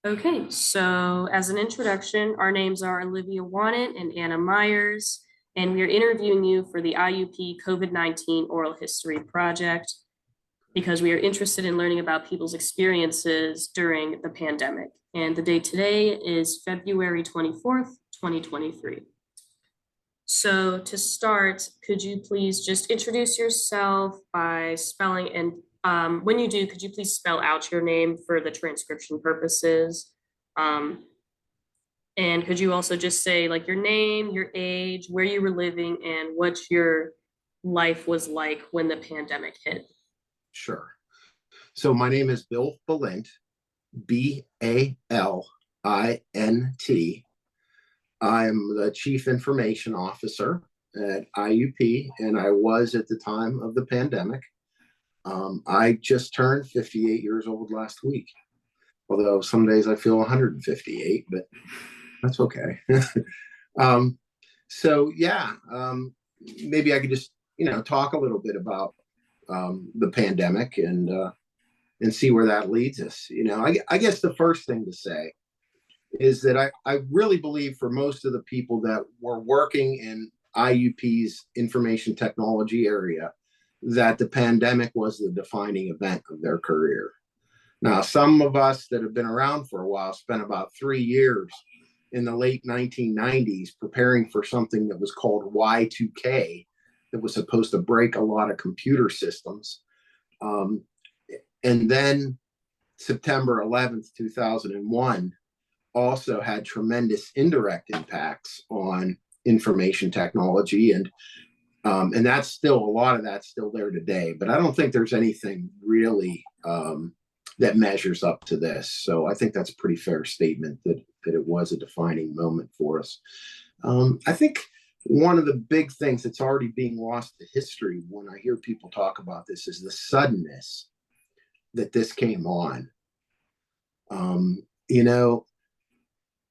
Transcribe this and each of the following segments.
Okay, so as an introduction, our names are Olivia Wannett and Anna Myers, and we are interviewing you for the IUP COVID-19 Oral History Project because we are interested in learning about people's experiences during the pandemic. And the date today is February 24th, 2023. So to start, could you please just introduce yourself by spelling and when you do, could you please spell out your name for the transcription purposes? Um, and could you also just say like your name, your age, where you were living, and what your life was like when the pandemic hit? Sure. So my name is Bill Balint, Balint. I'm the Chief Information Officer at IUP, and I was at the time of the pandemic. I just turned 58 years old last week, although some days I feel 158, but that's okay. um, maybe I could just talk a little bit about the pandemic and see where that leads us. I guess the first thing to say is that I really believe for most of the people that were working in IUP's information technology area, that the pandemic was the defining event of their career. Now, some of us that have been around for a while spent about 3 years in the late 1990s preparing for something that was called Y2K, that was supposed to break a lot of computer systems. And then September 11th, 2001 also had tremendous indirect impacts on information technology. And that's still, a lot of that's still there today, but I don't think there's anything really that measures up to this. So I think that's a pretty fair statement that it was a defining moment for us. I think one of the big things that's already being lost to history when I hear people talk about this is the suddenness that this came on. Um, you know,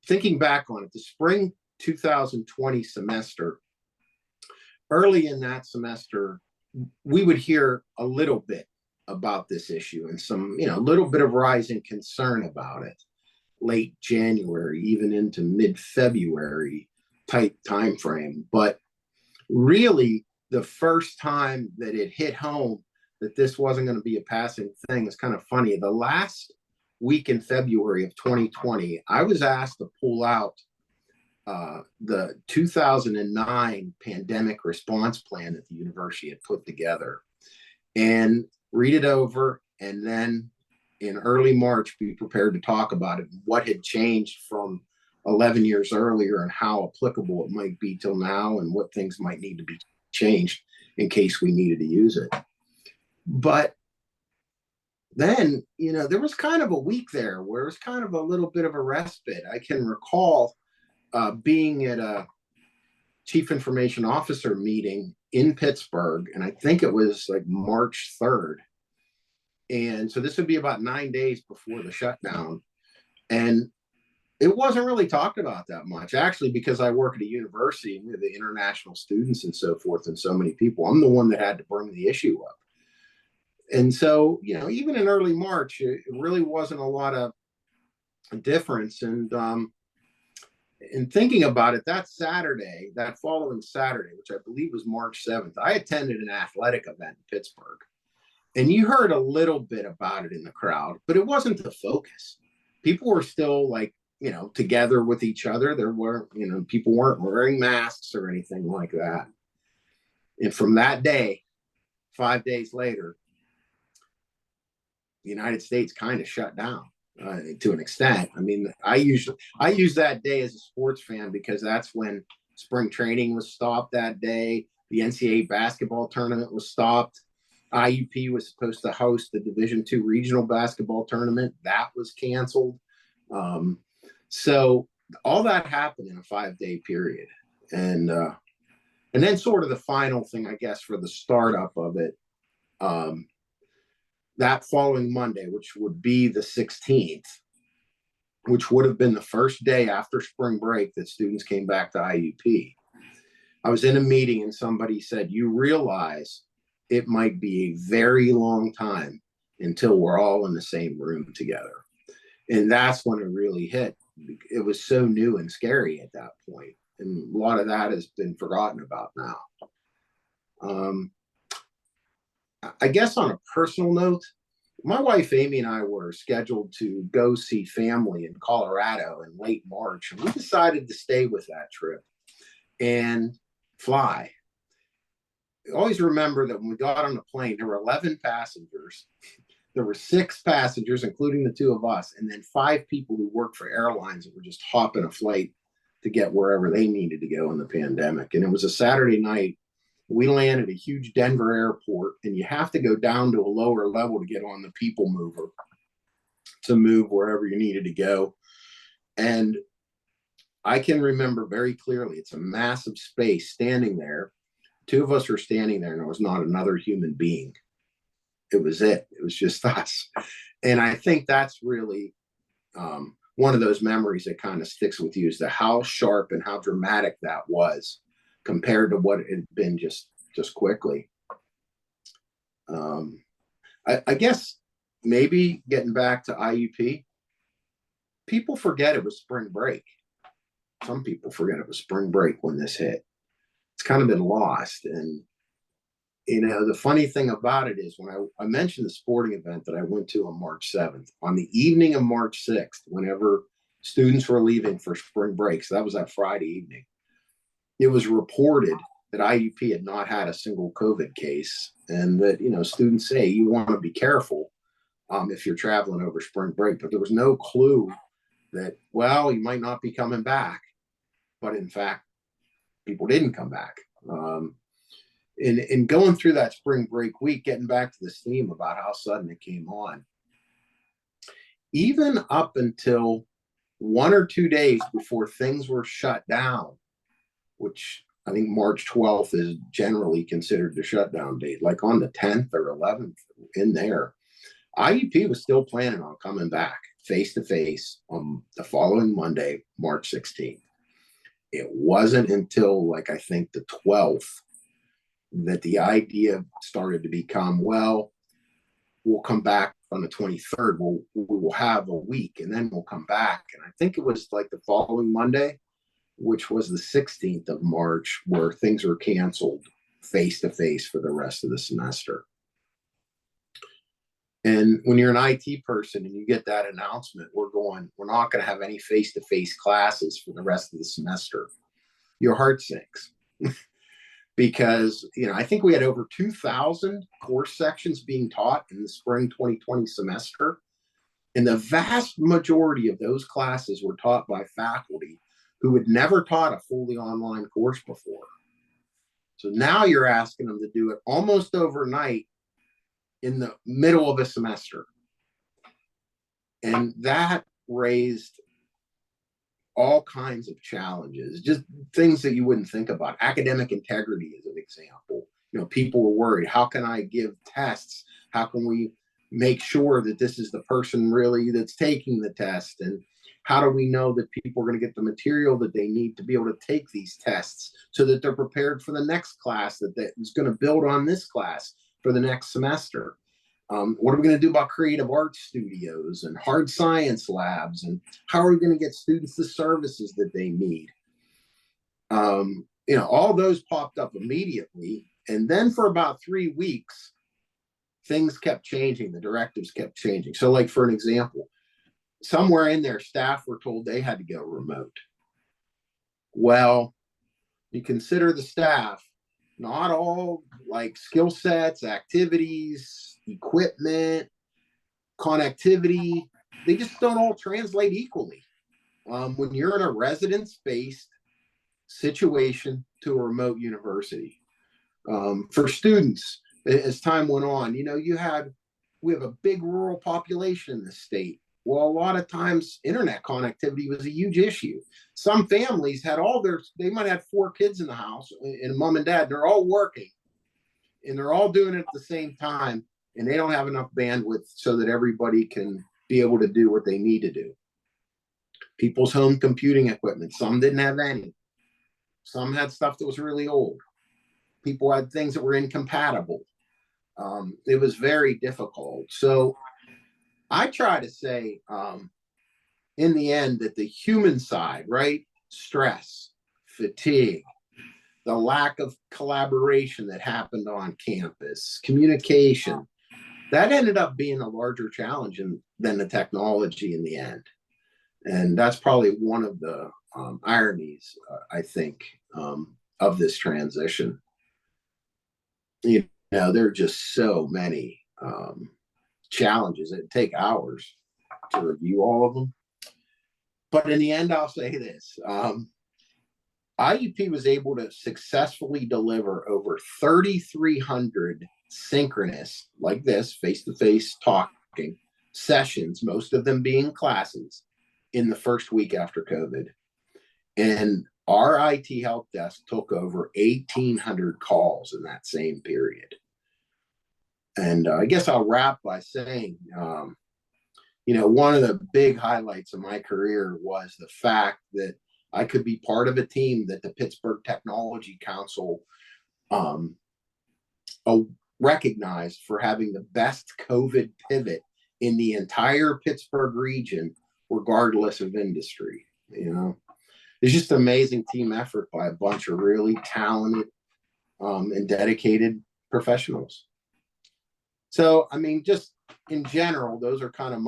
Thinking back on it, the spring 2020 semester, early in that semester, we would hear a little bit about this issue and some, little bit of rising concern about it. Late January, even into mid-February type time frame. But really, the first time that it hit home that this wasn't going to be a passing thing is kind of funny. The last week in February of 2020, I was asked to pull out the 2009 pandemic response plan that the university had put together and read it over, and then in early March be prepared to talk about it, what had changed from 11 years earlier and how applicable it might be till now and what things might need to be changed in case we needed to use it. But then, there was kind of a week there where it was kind of a little bit of a respite. I can recall being at a chief information officer meeting in Pittsburgh, and I think it was like March 3rd. And so this would be about 9 days before the shutdown. And it wasn't really talked about that much, actually, because I work at a university and we have the international students and so forth and so many people. I'm the one that had to bring the issue up. And so, even in early March, it really wasn't a lot of difference. And in thinking about it, that following Saturday, which I believe was March 7th, I attended an athletic event in Pittsburgh. And you heard a little bit about it in the crowd, but it wasn't the focus. People were still together with each other. There weren't, people weren't wearing masks or anything like that. And from that day, 5 days later, the United States kind of shut down to an extent. I mean, I use that day as a sports fan because that's when spring training was stopped that day. The NCAA basketball tournament was stopped. IUP was supposed to host the Division II regional basketball tournament. That was canceled. So all that happened in a 5-day period. And then sort of the final thing, I guess, for the startup of it, that following Monday, which would be the 16th, which would have been the first day after spring break that students came back to IUP. I was in a meeting and somebody said, you realize it might be a very long time until we're all in the same room together. And that's when it really hit. It was so new and scary at that point, and a lot of that has been forgotten about now. um, I guess on a personal note, my wife Amy and I were scheduled to go see family in Colorado in late March, and we decided to stay with that trip and fly. Always remember that when we got on the plane, there were 11 passengers. There were 6 passengers, including the 2 of us, and then 5 people who worked for airlines that were just hopping a flight to get wherever they needed to go in the pandemic. And it was a Saturday night. We landed at a huge Denver airport, and you have to go down to a lower level to get on the people mover to move wherever you needed to go. And I can remember very clearly, it's a massive space standing there. 2 of us were standing there, and there was not another human being. It was it. It was just us. And I think that's really one of those memories that kind of sticks with you, is the how sharp and how dramatic that was compared to what it had been just quickly. I guess maybe getting back to IUP, people forget it was spring break. Some people forget it was spring break when this hit. It's kind of been lost. And the funny thing about it is, when I mentioned the sporting event that I went to on March 7th, on the evening of March 6th, whenever students were leaving for spring break, so that was that Friday evening, it was reported that IUP had not had a single COVID case, and that, students say you want to be careful if you're traveling over spring break, but there was no clue that, well, you might not be coming back. But in fact, people didn't come back. In going through that spring break week, getting back to this theme about how sudden it came on, even up until 1 or 2 days before things were shut down, which I think March 12th is generally considered the shutdown date, like on the 10th or 11th in there, IUP was still planning on coming back face to face on the following Monday, March 16th. It wasn't until, like, I think the 12th that the idea started to become, well, we'll come back on the 23rd. We will have a week and then we'll come back. And I think it was like the following Monday, which was the 16th of March, where things were canceled face to face for the rest of the semester. And when you're an IT person and you get that announcement, we're not going to have any face to face classes for the rest of the semester, your heart sinks. Because, I think we had over 2,000 course sections being taught in the spring 2020 semester. And the vast majority of those classes were taught by faculty who had never taught a fully online course before. So now you're asking them to do it almost overnight in the middle of a semester. And that raised all kinds of challenges, just things that you wouldn't think about. Academic integrity is an example. People were worried, how can I give tests? How can we make sure that this is the person really that's taking the test? And how do we know that people are going to get the material that they need to be able to take these tests so that they're prepared for the next class that is going to build on this class for the next semester? What are we going to do about creative arts studios and hard science labs? And how are we going to get students the services that they need? All those popped up immediately. And then for about 3 weeks, things kept changing. The directives kept changing. So, like, for an example, somewhere in there, staff were told they had to go remote. Well, you consider the staff, not all like skill sets, activities, equipment, connectivity, they just don't all translate equally. When you're in a residence-based situation to a remote university, for students, as time went on, we have a big rural population in the state. Well, a lot of times internet connectivity was a huge issue. Some families had they might have 4 kids in the house, and mom and dad, they're all working and they're all doing it at the same time, and they don't have enough bandwidth so that everybody can be able to do what they need to do. People's home computing equipment, some didn't have any. Some had stuff that was really old. People had things that were incompatible. It was very difficult. So I try to say, in the end that the human side, right? Stress, fatigue, the lack of collaboration that happened on campus, communication, that ended up being a larger challenge than the technology in the end. And that's probably one of the ironies, I think, of this transition. You know, there are just so many challenges. It'd take hours to review all of them. But in the end, I'll say this. IUP was able to successfully deliver over 3,300 synchronous, like this, face-to-face talking sessions, most of them being classes, in the first week after COVID. And our IT help desk took over 1,800 calls in that same period. And I guess I'll wrap by saying, you know, one of the big highlights of my career was the fact that I could be part of a team that the Pittsburgh Technology Council recognized for having the best COVID pivot in the entire Pittsburgh region, regardless of industry. You know, it's just an amazing team effort by a bunch of really talented and dedicated professionals. So, I mean, just in general, those are kind of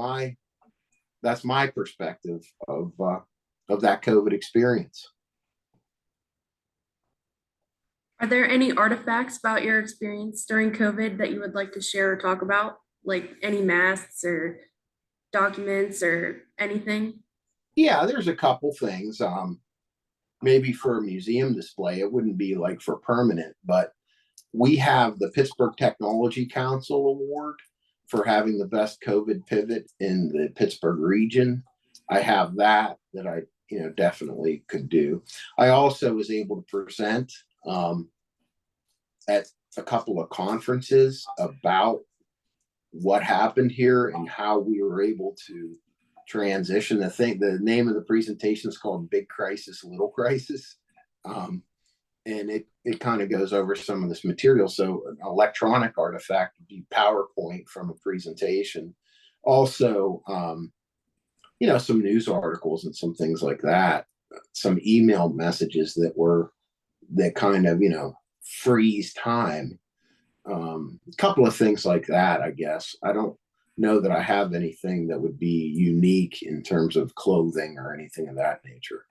that's my perspective of that COVID experience. Are there any artifacts about your experience during COVID that you would like to share or talk about? Like any masks or documents or anything? Yeah, there's a couple things. Maybe for a museum display, it wouldn't be like for permanent, but we have the Pittsburgh Technology Council Award for having the best COVID pivot in the Pittsburgh region. I have that I, you know, definitely could do. I also was able to present at a couple of conferences about what happened here and how we were able to transition. The name of the presentation is called Big Crisis, Little Crisis. And it kind of goes over some of this material. So an electronic artifact would be PowerPoint from a presentation. Also, you know, some news articles and some things like that. Some email messages that kind of, you know, freeze time. A couple of things like that, I guess. I don't know that I have anything that would be unique in terms of clothing or anything of that nature.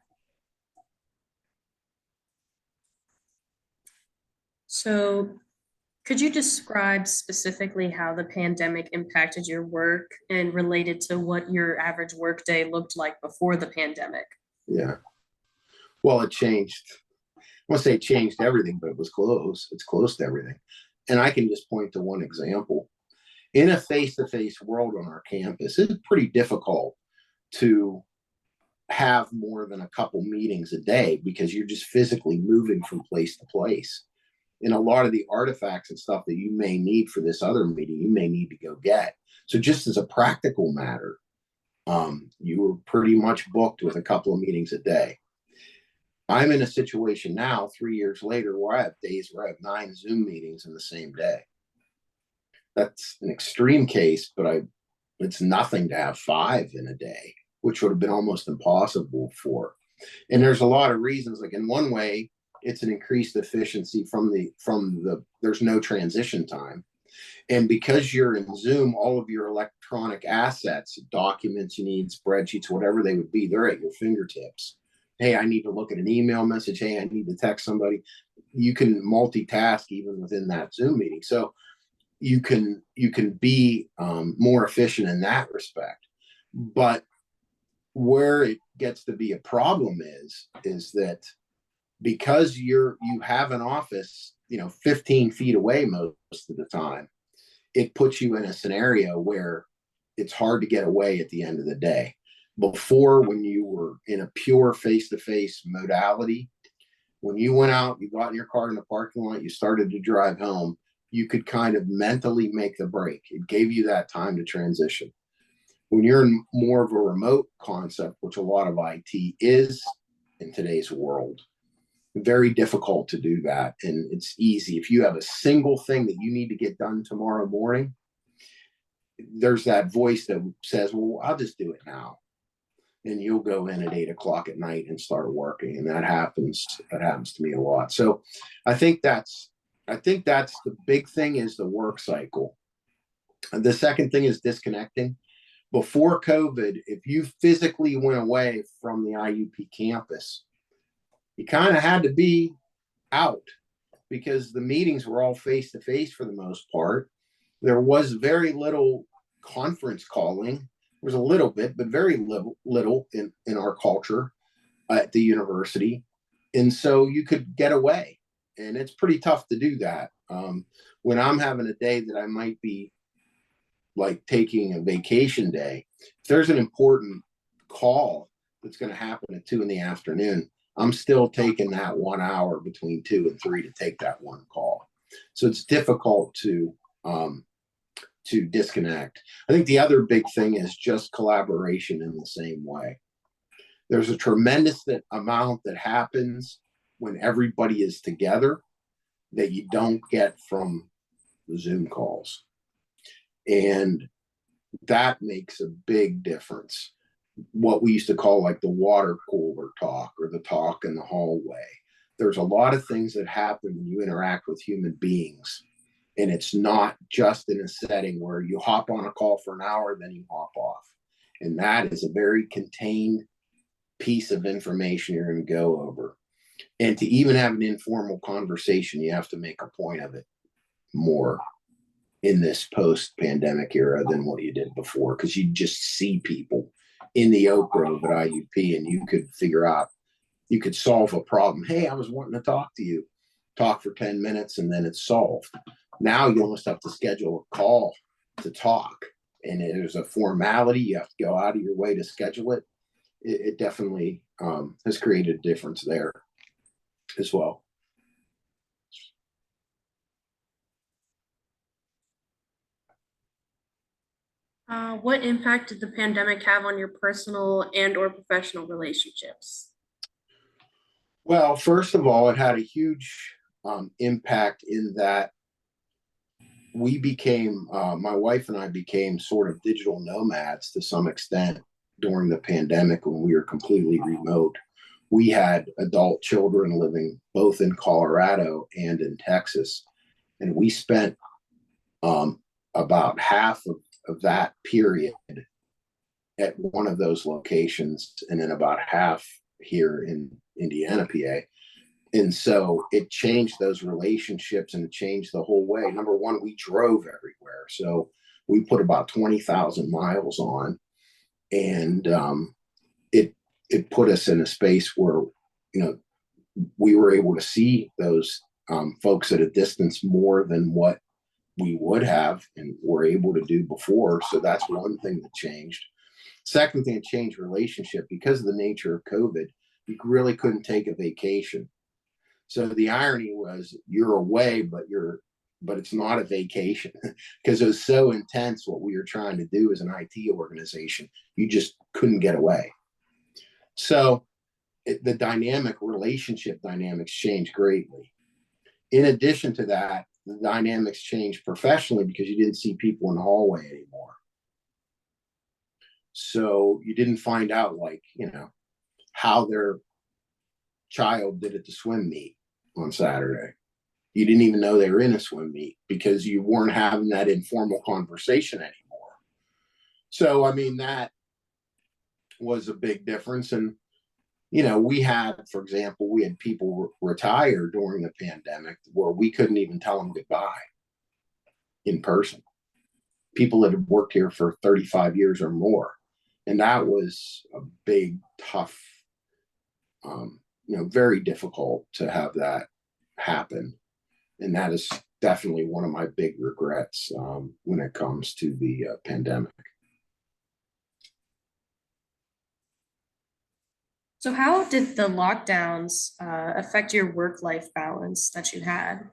So could you describe specifically how the pandemic impacted your work and related to what your average workday looked like before the pandemic? Yeah. Well, it changed. I want to say it changed everything, but it was close. It's close to everything. And I can just point to one example. In a face-to-face world on our campus, it's pretty difficult to have more than a couple meetings a day because you're just physically moving from place to place. And a lot of the artifacts and stuff that you may need for this other meeting, you may need to go get. So just as a practical matter, you were pretty much booked with a couple of meetings a day. I'm in a situation now, 3 years later, where I have days where I have 9 Zoom meetings in the same day. That's an extreme case, but it's nothing to have 5 in a day, which would have been almost impossible for. And there's a lot of reasons. Like in one way, it's an increased efficiency from the there's no transition time. And because you're in Zoom, all of your electronic assets, documents you need, spreadsheets, whatever they would be, they're at your fingertips. Hey, I need to look at an email message. Hey, I need to text somebody. You can multitask even within that Zoom meeting. So you can be more efficient in that respect. But where it gets to be a problem is that because you have an office, you know, 15 feet away most of the time, it puts you in a scenario where it's hard to get away at the end of the day. Before, when you were in a pure face-to-face modality, when you went out, you got in your car in the parking lot, you started to drive home, you could kind of mentally make the break. It gave you that time to transition. When you're in more of a remote concept, which a lot of IT is in today's world, very difficult to do that. And it's easy. If you have a single thing that you need to get done tomorrow morning, there's that voice that says, well, I'll just do it now. and you'll go in at 8 o'clock at night and start working. And that happens to me a lot. So I think that's the big thing, is the work cycle. The second thing is disconnecting. Before COVID, if you physically went away from the IUP campus, you kind of had to be out, because the meetings were all face to face for the most part. There was very little conference calling. There was a little bit, but very little in our culture at the university. And so you could get away, and it's pretty tough to do that. When I'm having a day that I might be like taking a vacation day, if there's an important call that's going to happen at 2 p.m, I'm still taking that 1 hour between 2 and 3 to take that one call. So it's difficult to disconnect. I think the other big thing is just collaboration in the same way. There's a tremendous amount that happens when everybody is together that you don't get from the Zoom calls. And that makes a big difference. What we used to call like the water cooler talk, or the talk in the hallway. There's a lot of things that happen when you interact with human beings. And it's not just in a setting where you hop on a call for an hour, then you hop off. And that is a very contained piece of information you're going to go over. And to even have an informal conversation, you have to make a point of it more in this post-pandemic era than what you did before, because you just see people in the Oak Grove at IUP, and you could figure out, you could solve a problem. Hey, I was wanting to talk to you. Talk for 10 minutes, and then it's solved. Now you almost have to schedule a call to talk, and there's a formality. You have to go out of your way to schedule it. It definitely has created a difference there as well. What impact did the pandemic have on your personal and or professional relationships? Well, first of all, it had a huge impact in that we became, my wife and I became sort of digital nomads to some extent during the pandemic when we were completely remote. We had adult children living both in Colorado and in Texas, and we spent about half of that period at one of those locations, and then about half here in Indiana, PA. And so it changed those relationships, and it changed the whole way. Number one, we drove everywhere. So we put about 20,000 miles on, and it put us in a space where, we were able to see those folks at a distance more than what we would have and were able to do before. So that's one thing that changed. Second thing that changed relationship, because of the nature of COVID, you really couldn't take a vacation. So the irony was, you're away, but it's not a vacation because it was so intense what we were trying to do as an IT organization. You just couldn't get away. So the relationship dynamics changed greatly. In addition to that, the dynamics changed professionally because you didn't see people in the hallway anymore. So you didn't find out, like, how their child did at the swim meet on Saturday. You didn't even know they were in a swim meet because you weren't having that informal conversation anymore. So, I mean, that was a big difference. And, we had, for example, we had people retire during the pandemic where we couldn't even tell them goodbye in person. People that had worked here for 35 years or more. And that was a big, tough, very difficult to have that happen. And that is definitely one of my big regrets when it comes to the pandemic. So how did the lockdowns affect your work-life balance that you had?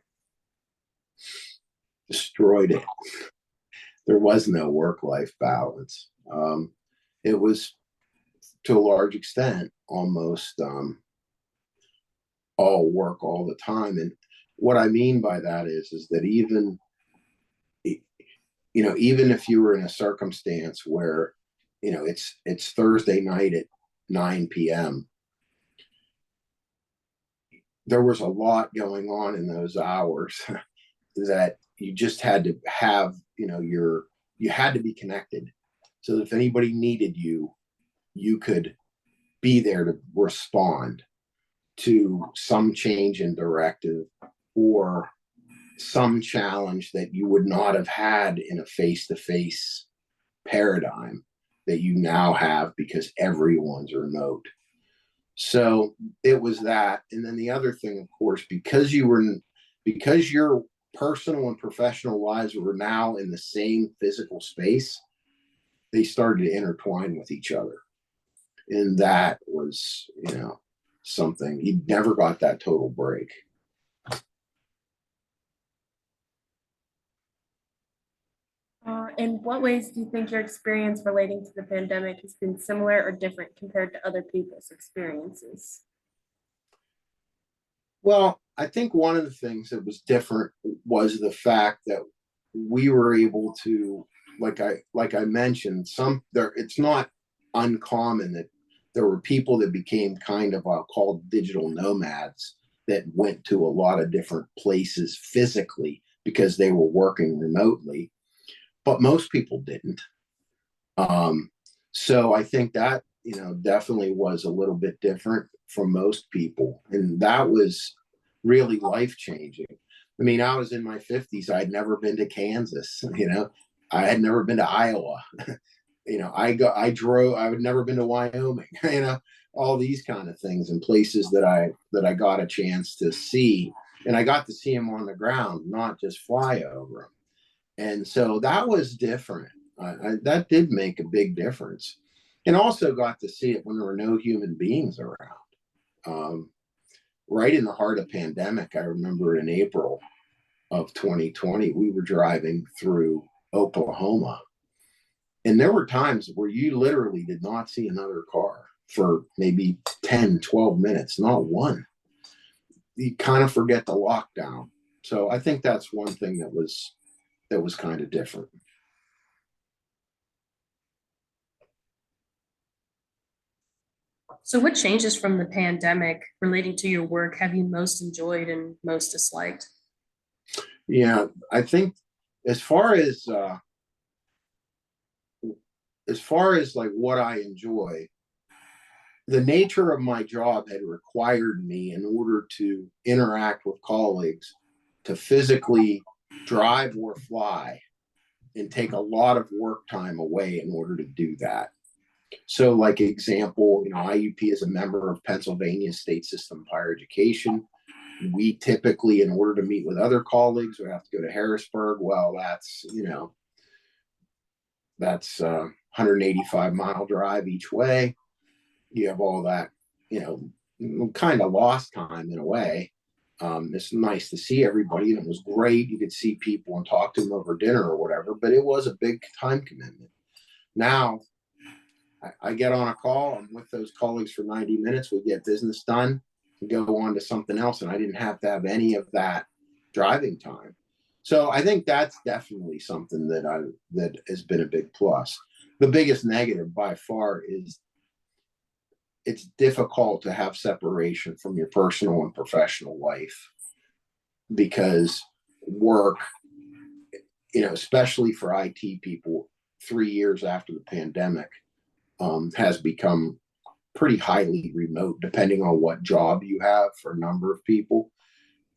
Destroyed it. There was no work-life balance. It was, to a large extent, almost all work all the time. And what I mean by that is that even if you were in a circumstance where, it's Thursday night at 9 p.m. There was a lot going on in those hours that you just had to have, you had to be connected. So if anybody needed you, you could be there to respond to some change in directive or some challenge that you would not have had in a face-to-face paradigm that you now have because everyone's remote. So it was that. And then the other thing, of course, because your personal and professional lives were now in the same physical space, they started to intertwine with each other. And that was, something you never got that total break. In what ways do you think your experience relating to the pandemic has been similar or different compared to other people's experiences? Well, I think one of the things that was different was the fact that we were able to, like I mentioned, it's not uncommon that there were people that became kind of called digital nomads that went to a lot of different places physically because they were working remotely, but most people didn't. So I think that, definitely was a little bit different from most people. And that was really life changing. I mean, I was in my 50s. I'd never been to Kansas, I had never been to Iowa. I drove, I would never been to Wyoming, all these kind of things and places that I got a chance to see. And I got to see them on the ground, not just fly over them. And so that was different. That did make a big difference. And also got to see it when there were no human beings around. Right in the heart of pandemic, I remember in April of 2020, we were driving through Oklahoma. And there were times where you literally did not see another car for maybe 10, 12 minutes, not one. You kind of forget the lockdown. So I think that's one thing that was kind of different. So what changes from the pandemic relating to your work have you most enjoyed and most disliked? Yeah, I think as far as like what I enjoy, the nature of my job had required me, in order to interact with colleagues, to physically drive or fly and take a lot of work time away in order to do that. So, like example, IUP is a member of Pennsylvania State System of Higher Education. We typically, in order to meet with other colleagues, we have to go to Harrisburg. Well, that's 185-mile drive each way. You have all that, kind of lost time in a way. It's nice to see everybody, and it was great. You could see people and talk to them over dinner or whatever, but it was a big time commitment. Now, I get on a call. I'm with those colleagues for 90 minutes. We get business done and go on to something else. And I didn't have to have any of that driving time. So I think that's definitely something that has been a big plus. The biggest negative by far is it's difficult to have separation from your personal and professional life, because work, especially for IT people, 3 years after the pandemic, has become pretty highly remote, depending on what job you have for a number of people.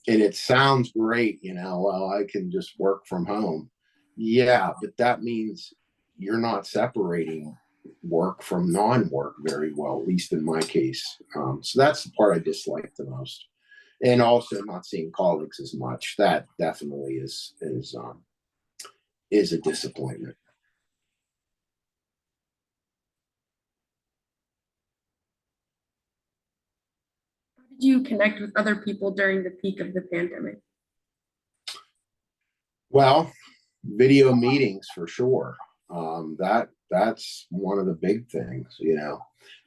And it sounds great, well, I can just work from home. Yeah, but that means you're not separating work from non-work very well, at least in my case. So that's the part I dislike the most. And also not seeing colleagues as much. That definitely is a disappointment. Did you connect with other people during the peak of the pandemic? Well, video meetings for sure. That's one of the big things. If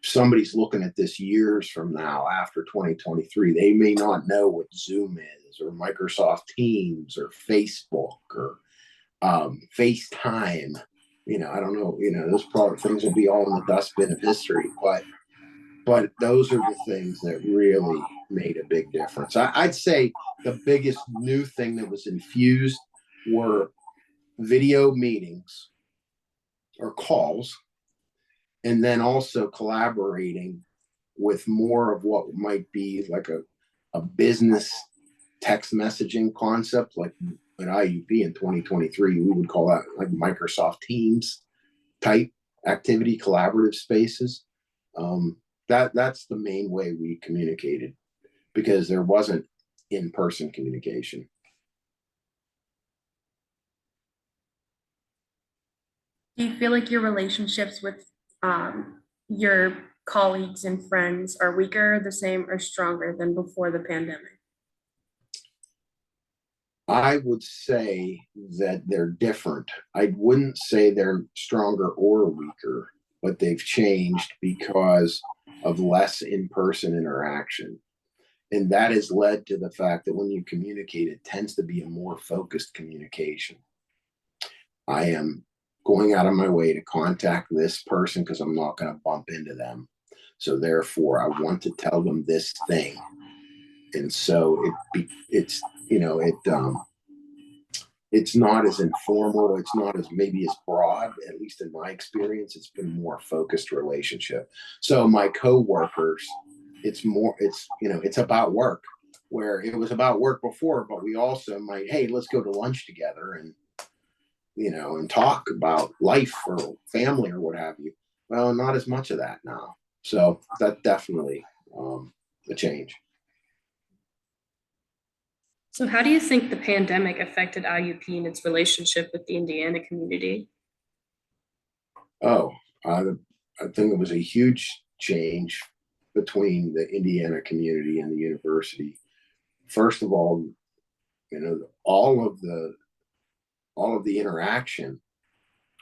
somebody's looking at this years from now, after 2023, they may not know what Zoom is, or Microsoft Teams, or Facebook, or FaceTime. I don't know. Those probably things will be all in the dustbin of history. But but those are the things that really made a big difference. I'd say the biggest new thing that was infused were video meetings or calls, and then also collaborating with more of what might be like a business text messaging concept, like at IUP in 2023, we would call that like Microsoft Teams type activity, collaborative spaces. That's the main way we communicated because there wasn't in-person communication. Do you feel like your relationships with your colleagues and friends are weaker, the same, or stronger than before the pandemic? I would say that they're different. I wouldn't say they're stronger or weaker, but they've changed because of less in-person interaction. And that has led to the fact that when you communicate, it tends to be a more focused communication. I am going out of my way to contact this person because I'm not going to bump into them. So therefore, I want to tell them this thing. And so it's not as informal. It's not as maybe as broad, at least in my experience. It's been more focused relationship. So my coworkers, it's about work, where it was about work before, but we also might, hey, let's go to lunch together and talk about life or family or what have you. Well, not as much of that now. So that definitely a change. So how do you think the pandemic affected IUP and its relationship with the Indiana community? Oh, I, I think it was a huge change between the Indiana community and the university. First of all, all of the interaction,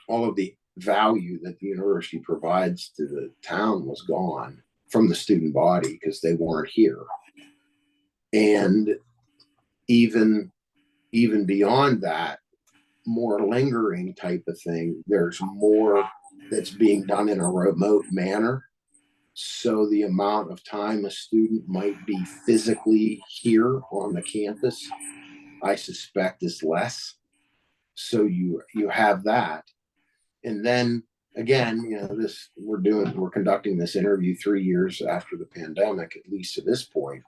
all of the value that the university provides to the town was gone from the student body because they weren't here. And even beyond that, more lingering type of thing, there's more that's being done in a remote manner. So the amount of time a student might be physically here on the campus, I suspect is less. So you have that. And then again, we're conducting this interview 3 years after the pandemic, at least to this point.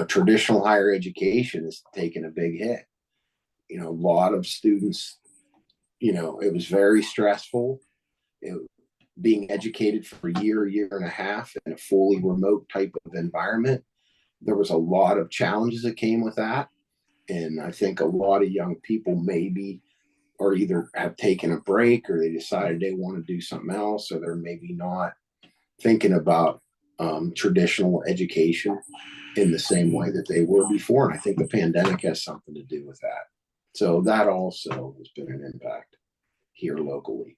Traditional higher education has taken a big hit. A lot of students, it was very stressful. It, being educated for a year and a half in a fully remote type of environment, there was a lot of challenges that came with that. And I think a lot of young people maybe or either have taken a break or they decided they want to do something else, or they're maybe not thinking about traditional education in the same way that they were before. And I think the pandemic has something to do with that. So that also has been an impact here locally.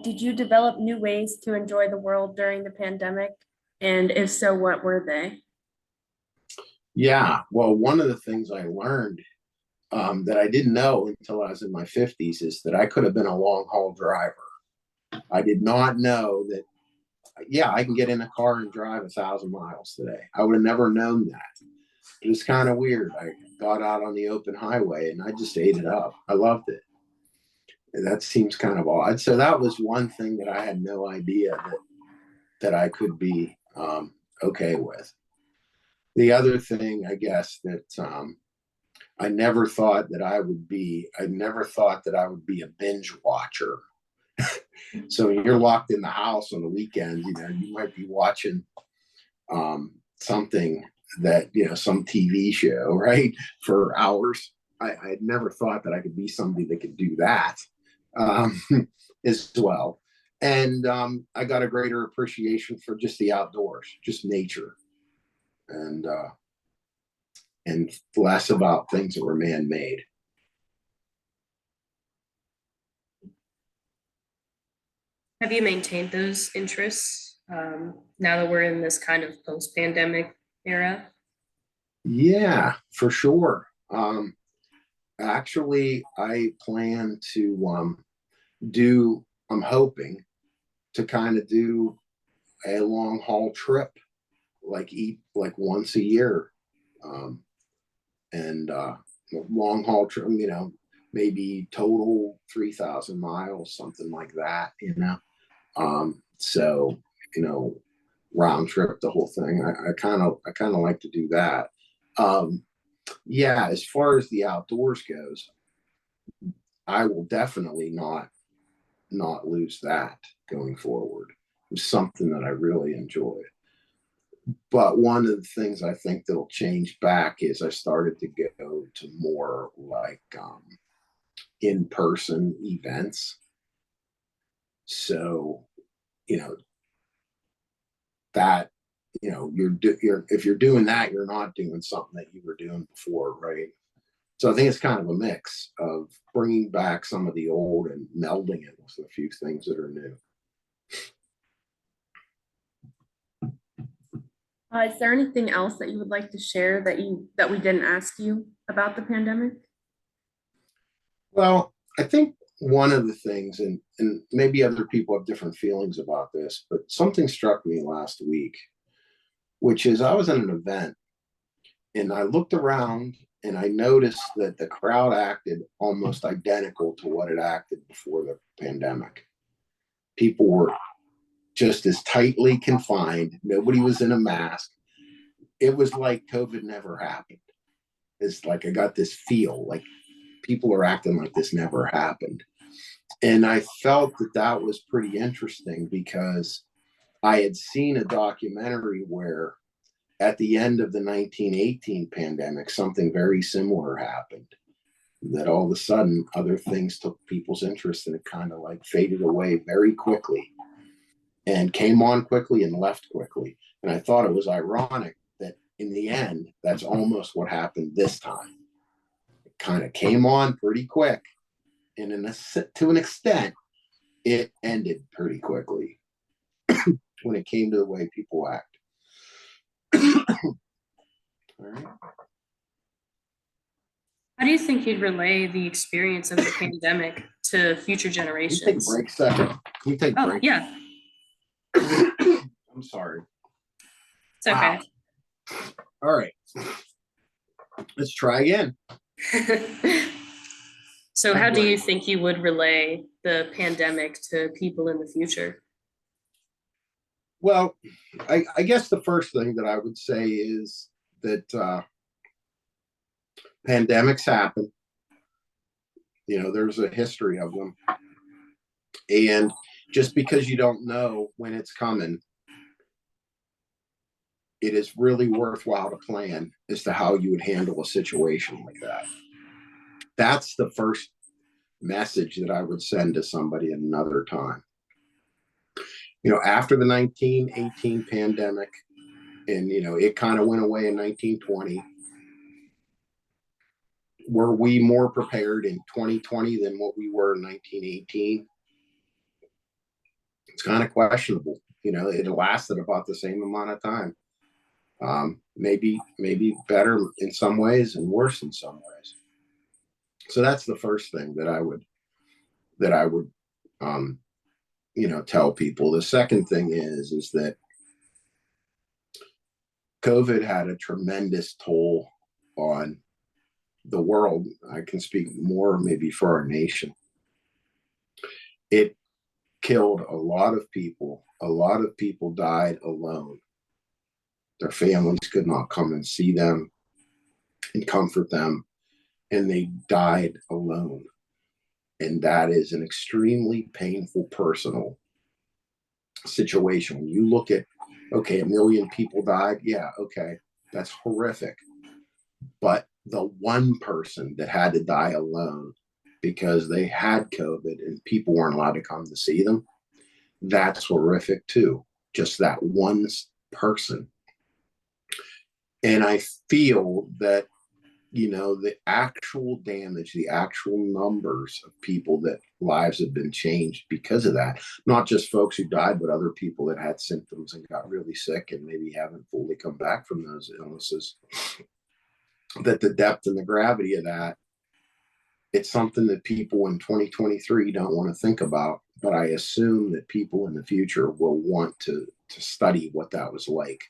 Did you develop new ways to enjoy the world during the pandemic? And if so, what were they? Yeah, well, one of the things I learned that I didn't know until I was in my 50s is that I could have been a long haul driver. I did not know that, yeah, I can get in a car and drive 1,000 miles today. I would have never known that. It was kind of weird. I got out on the open highway and I just ate it up. I loved it. And that seems kind of odd. So that was one thing that I had no idea that I could be okay with. The other thing, I guess, that I never thought that I would be. I never thought that I would be a binge watcher. So you're locked in the house on the weekends. You might be watching something that some TV show, right, for hours. I had never thought that I could be somebody that could do that um, as well. And I got a greater appreciation for just the outdoors, just nature, and less about things that were man-made. Have you maintained those interests now that we're in this kind of post-pandemic era? Yeah, for sure. Actually, I plan to do I'm hoping to kind of do a long haul trip, like eat like once a year, and long haul trip, maybe total 3,000 miles, something like that, so, round trip, the whole thing. I kind of like to do that. Um, yeah, as far as the outdoors goes, I will definitely not lose that going forward. It's something that I really enjoy. But one of the things I think that'll change back is I started to go to more like in-person events. So, you know, that, you're if you're doing that, you're not doing something that you were doing before, right? So I think it's kind of a mix of bringing back some of the old and melding it with a few things that are new. Is there anything else that you would like to share that we didn't ask you about the pandemic? Well, I think one of the things, and maybe other people have different feelings about this, but something struck me last week, which is I was at an event and I looked around and I noticed that the crowd acted almost identical to what it acted before the pandemic. People were just as tightly confined. Nobody was in a mask. It was like COVID never happened. It's like I got this feel like people are acting like this never happened. And I felt that that was pretty interesting because I had seen a documentary where at the end of the 1918 pandemic, something very similar happened. That all of a sudden, other things took people's interest and it kind of like faded away very quickly and came on quickly and left quickly. And I thought it was ironic that in the end, that's almost what happened this time. It kind of came on pretty quick. And to an extent, it ended pretty quickly when it came to the way people act. All right. How do you think you'd relay the experience of the pandemic to future Can you take a generations? break second? Can we take a Oh, break? yeah, I'm sorry. it's okay. All right. Let's try again. So how do you think you would relay the pandemic to people in the future? Well, I guess the first thing that I would say is that pandemics happen. There's a history of them. And just because you don't know when it's coming, it is really worthwhile to plan as to how you would handle a situation like that. That's the first message that I would send to somebody at another time. After the 1918 pandemic, and it kind of went away in 1920. Were we more prepared in 2020 than what we were in 1918? It's kind of questionable. It lasted about the same amount of time. Maybe better in some ways and worse in some ways. So that's the first thing that I would tell people. The second thing is that COVID had a tremendous toll on the world. I can speak more maybe for our nation. It killed a lot of people. A lot of people died alone. Their families could not come and see them and comfort them, and they died alone. And that is an extremely painful personal situation. When you look at, okay, 1 million people died. Yeah, okay, that's horrific. But the one person that had to die alone because they had COVID and people weren't allowed to come to see them, that's horrific too. Just that one person. And I feel that, the actual damage, the actual numbers of people that lives have been changed because of that, not just folks who died, but other people that had symptoms and got really sick and maybe haven't fully come back from those illnesses, that the depth and the gravity of that it's something that people in 2023 don't want to think about, but I assume that people in the future will want to study what that was like.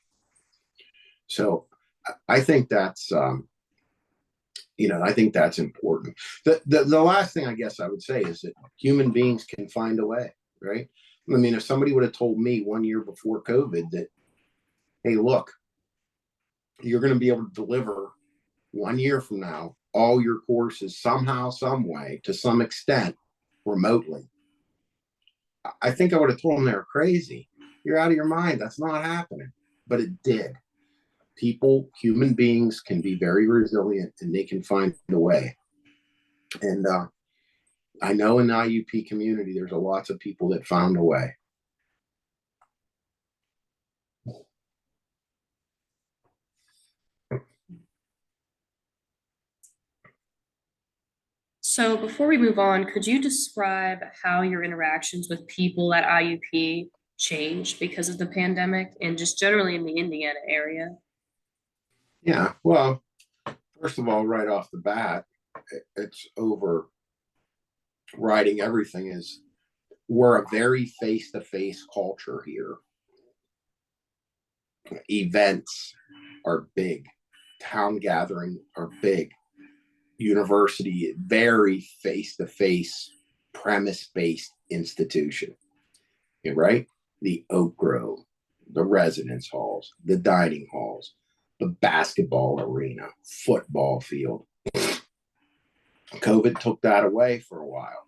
So I think that's I think that's important. The last thing I guess I would say is that human beings can find a way, right? I mean, if somebody would have told me 1 year before COVID that, hey, look, you're going to be able to deliver 1 year from now all your courses somehow, some way, to some extent, remotely, I think I would have told them they were crazy. You're out of your mind. That's not happening. But it did. People, human beings can be very resilient and they can find a way. And I know in the IUP community, there's lots of people that found a way. So before we move on, could you describe how your interactions with people at IUP changed because of the pandemic and just generally in the Indiana area? Yeah, well, first of all, right off the bat, it's overriding everything is we're a very face-to-face culture here. Events are big. Town gathering are big. University, very face-to-face, premise-based institution. Yeah, right? The Oak Grove, the residence halls, the dining halls, the basketball arena, football field. COVID took that away for a while.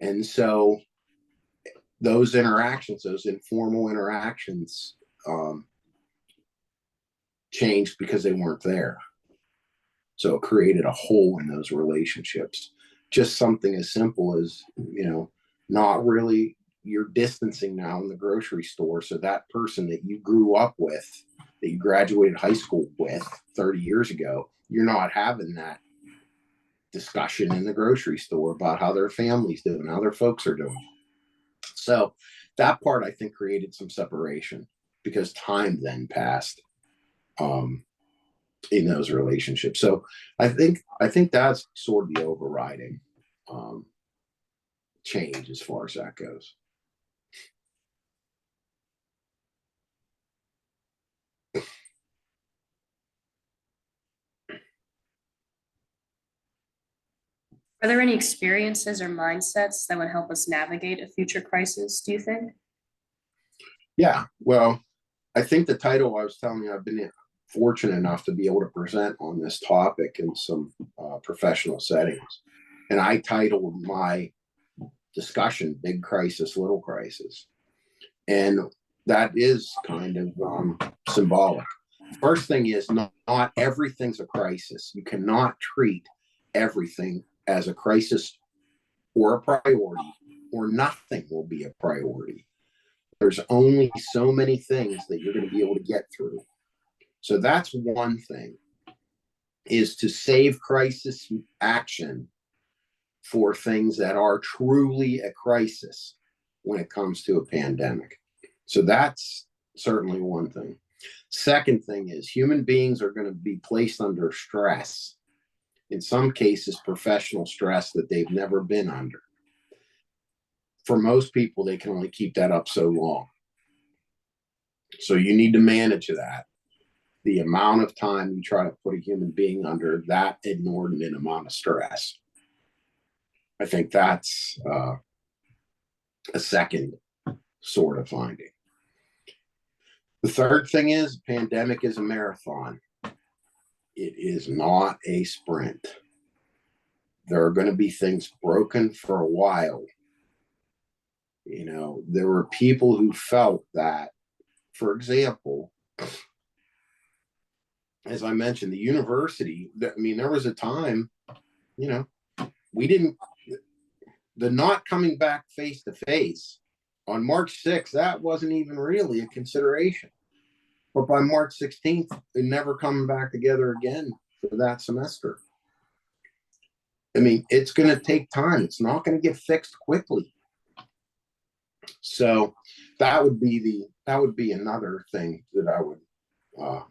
And so those interactions, those informal interactions, changed because they weren't there. So it created a hole in those relationships. Just something as simple as, not really, you're distancing now in the grocery store. So that person that you grew up with, that you graduated high school with 30 years ago, you're not having that discussion in the grocery store about how their family's doing, how their folks are doing. So that part, I think, created some separation because time then passed in those relationships. So I think that's sort of the overriding change as far as that goes. Are there any experiences or mindsets that would help us navigate a future crisis, do you think? Yeah, well, I think the title I was telling you, I've been fortunate enough to be able to present on this topic in some professional settings. And I titled my discussion Big Crisis, Little Crisis. And that is kind of symbolic. First thing is not everything's a crisis. You cannot treat everything as a crisis or a priority, or nothing will be a priority. There's only so many things that you're going to be able to get through. So that's one thing, is to save crisis action for things that are truly a crisis when it comes to a pandemic. So that's certainly one thing. Second thing is human beings are going to be placed under stress, in some cases professional stress that they've never been under. For most people, they can only keep that up so long. So you need to manage that. The amount of time you try to put a human being under that inordinate amount of stress. I think that's a second sort of finding. The third thing is pandemic is a marathon. It is not a sprint. There are going to be things broken for a while. There were people who felt that, for example, as I mentioned, the university, there was a time, we didn't, the not coming back face to face on March 6th, that wasn't even really a consideration. But by March 16th, they're never coming back together again for that semester. It's going to take time. It's not going to get fixed quickly. So that would be another thing that I would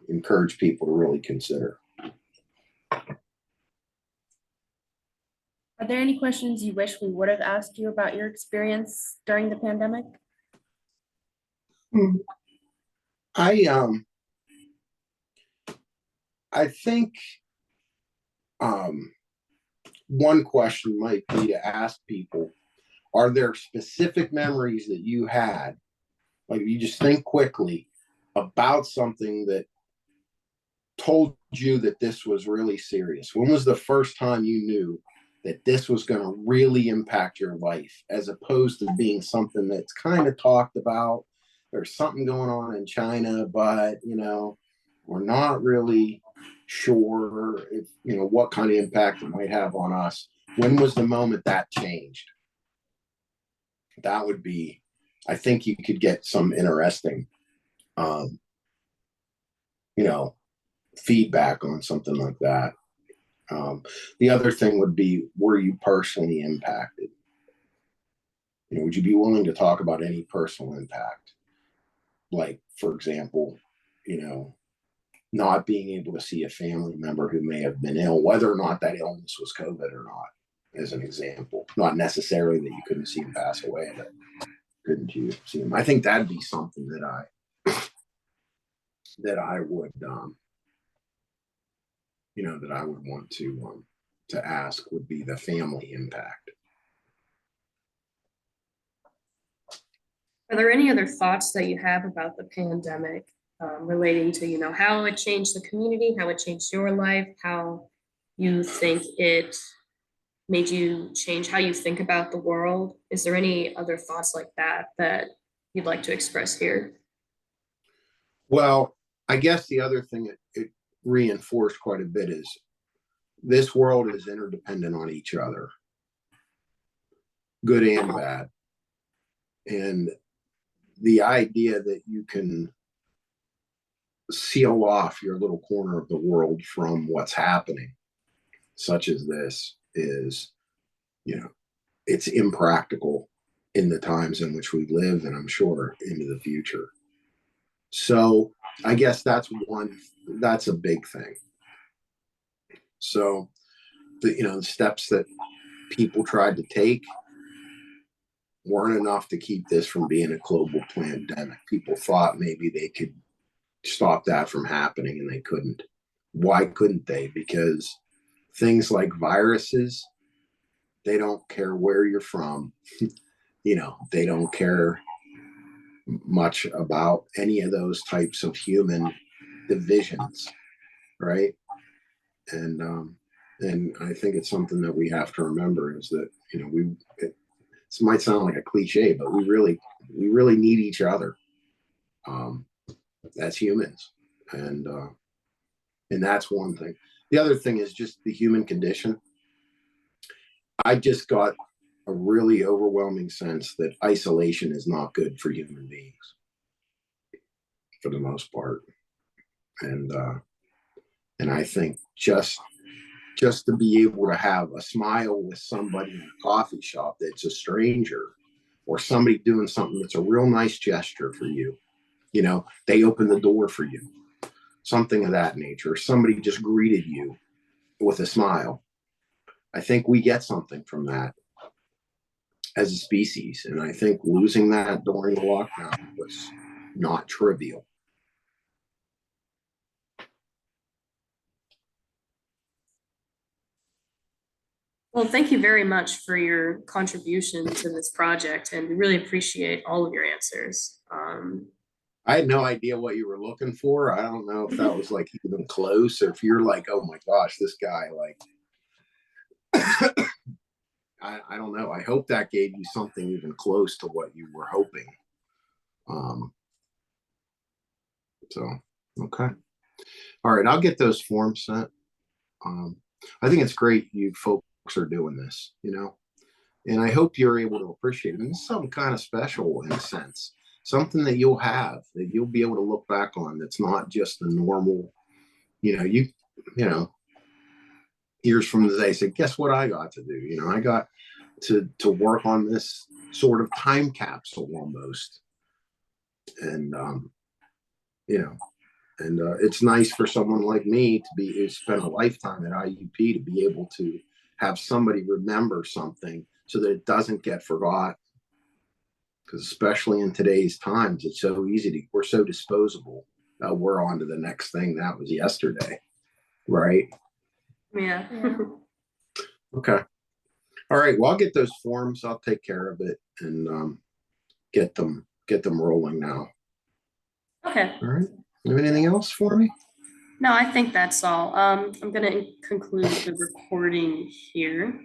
encourage people to really consider. Are there any questions you wish we would have asked you about your experience during the pandemic? Hmm. I I think um one question might be to ask people, are there specific memories that you had, like you just think quickly about something that told you that this was really serious? When was the first time you knew that this was going to really impact your life, as opposed to being something that's kind of talked about? There's something going on in China, but we're not really sure if what kind of impact it might have on us. When was the moment that changed? That would be, I think you could get some interesting um, you know, feedback on something like that. The other thing would be, were you personally impacted? Would you be willing to talk about any personal impact? Like, for example, you know, not being able to see a family member who may have been ill, whether or not that illness was COVID or not, as an example. Not necessarily that you couldn't see him pass away, but couldn't you see him? I think that'd be something that I would that I would want to ask, would be the family impact. Are there any other thoughts that you have about the pandemic relating to, how it changed the community, how it changed your life, how you think it made you change how you think about the world? Is there any other thoughts like that that you'd like to express here? Well, I guess the other thing it reinforced quite a bit is this world is interdependent on each other, good and bad. And the idea that you can seal off your little corner of the world from what's happening, such as this, is, it's impractical in the times in which we live, and I'm sure into the future. So I guess that's a big thing. So the steps that people tried to take weren't enough to keep this from being a global pandemic. People thought maybe they could stop that from happening, and they couldn't. Why couldn't they? Because things like viruses, they don't care where you're from. They don't care much about any of those types of human divisions, right? And I think it's something that we have to remember, is that this might sound like a cliche, but we really need each other um, as humans, and that's one thing. The other thing is just the human condition. I just got a really overwhelming sense that isolation is not good for human beings, for the most part, and I think just to be able to have a smile with somebody in a coffee shop that's a stranger, or somebody doing something that's a real nice gesture for you, they open the door for you, something of that nature. Somebody just greeted you with a smile. I think we get something from that as a species, and I think losing that during the lockdown was not trivial. Well, thank you very much for your contribution to this project, and we really appreciate all of your answers. I had no idea what you were looking for. I don't know if that was like even close, or if you're like, oh my gosh, this guy, like, I don't know. I hope that gave you something even close to what you were hoping. Um, so, okay. All right. I'll get those forms sent. Um, I think it's great you folks are doing this, and I hope you're able to appreciate it. And it's something kind of special in a sense, something that you'll be able to look back on. That's not just the normal, you know, years from today say, guess what I got to do? I got to work on this sort of time capsule almost. And, you know, it's nice for someone like me to spend a lifetime at IUP, to be able to have somebody remember something so that it doesn't get forgotten. Because especially in today's times, it's so easy to, we're so disposable. We're on to the next thing. That was yesterday, right? Yeah. Yeah. Okay. All right. Well, I'll get those forms. I'll take care of it and get them rolling now. Okay. All right. You have anything else for me? No, I think that's all. I'm gonna conclude the recording here.